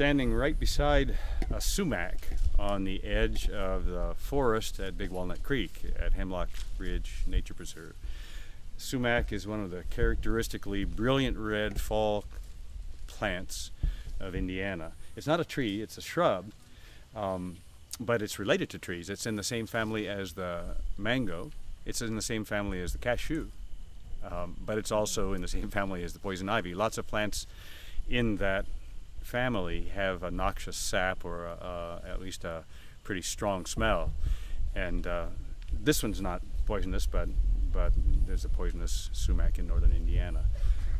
standing right beside a sumac on the edge of the forest at Big Walnut Creek at Hemlock Ridge Nature Preserve. Sumac is one of the characteristically brilliant red fall plants of Indiana. It's not a tree, it's a shrub, but it's related to trees. It's in the same family as the mango. It's in the same family as the cashew, but it's also in the same family as the poison ivy. Lots of plants in that family have a noxious sap or at least a pretty strong smell. And this one's not poisonous, but there's a poisonous sumac in northern Indiana.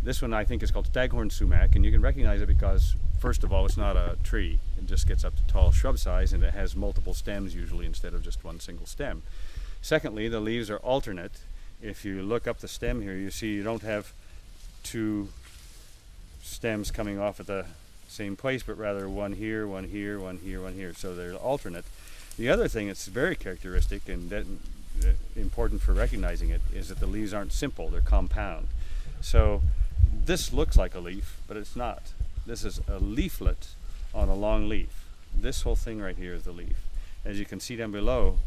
This one I think is called staghorn sumac, and you can recognize it because, first of all, it's not a tree. It just gets up to tall shrub size, and it has multiple stems usually instead of just one single stem. Secondly, the leaves are alternate. If you look up the stem here, you see you don't have two stems coming off at the same place, but rather one here, one here, one here, one here. So they're alternate. The other thing that's very characteristic and important for recognizing it is that the leaves aren't simple, they're compound. So this looks like a leaf, but it's not. This is a leaflet on a long leaf. This whole thing right here is the leaf. As you can see down below,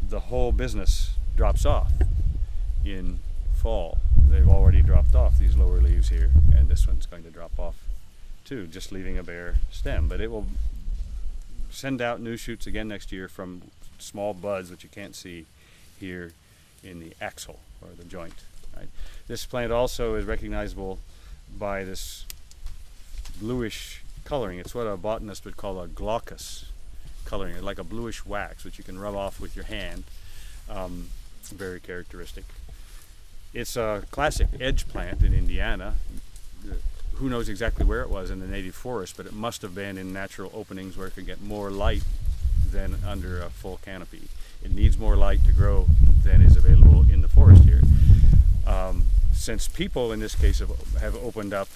the whole business drops off in fall. They've already dropped off these lower leaves here, and this one's going to drop off too, just leaving a bare stem. But it will send out new shoots again next year from small buds, which you can't see here in the axil or the joint. Right? This plant also is recognizable by this bluish coloring. It's what a botanist would call a glaucous coloring. It's like a bluish wax, which you can rub off with your hand. Very characteristic. It's a classic edge plant in Indiana. Who knows exactly where it was in the native forest, but it must have been in natural openings where it could get more light than under a full canopy. It needs more light to grow than is available in the forest here. Since people in this case have opened up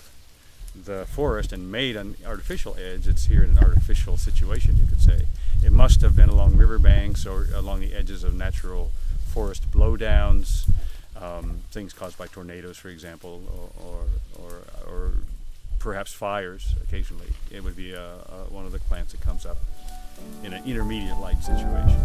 the forest and made an artificial edge, it's here in an artificial situation, you could say. It must have been along riverbanks or along the edges of natural forest blowdowns, things caused by tornadoes, for example, or perhaps fires occasionally. It would be one of the plants that comes up in an intermediate light situation.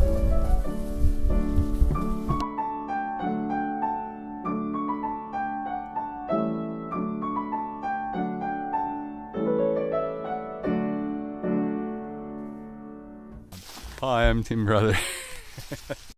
Hi, I'm Tim Brother.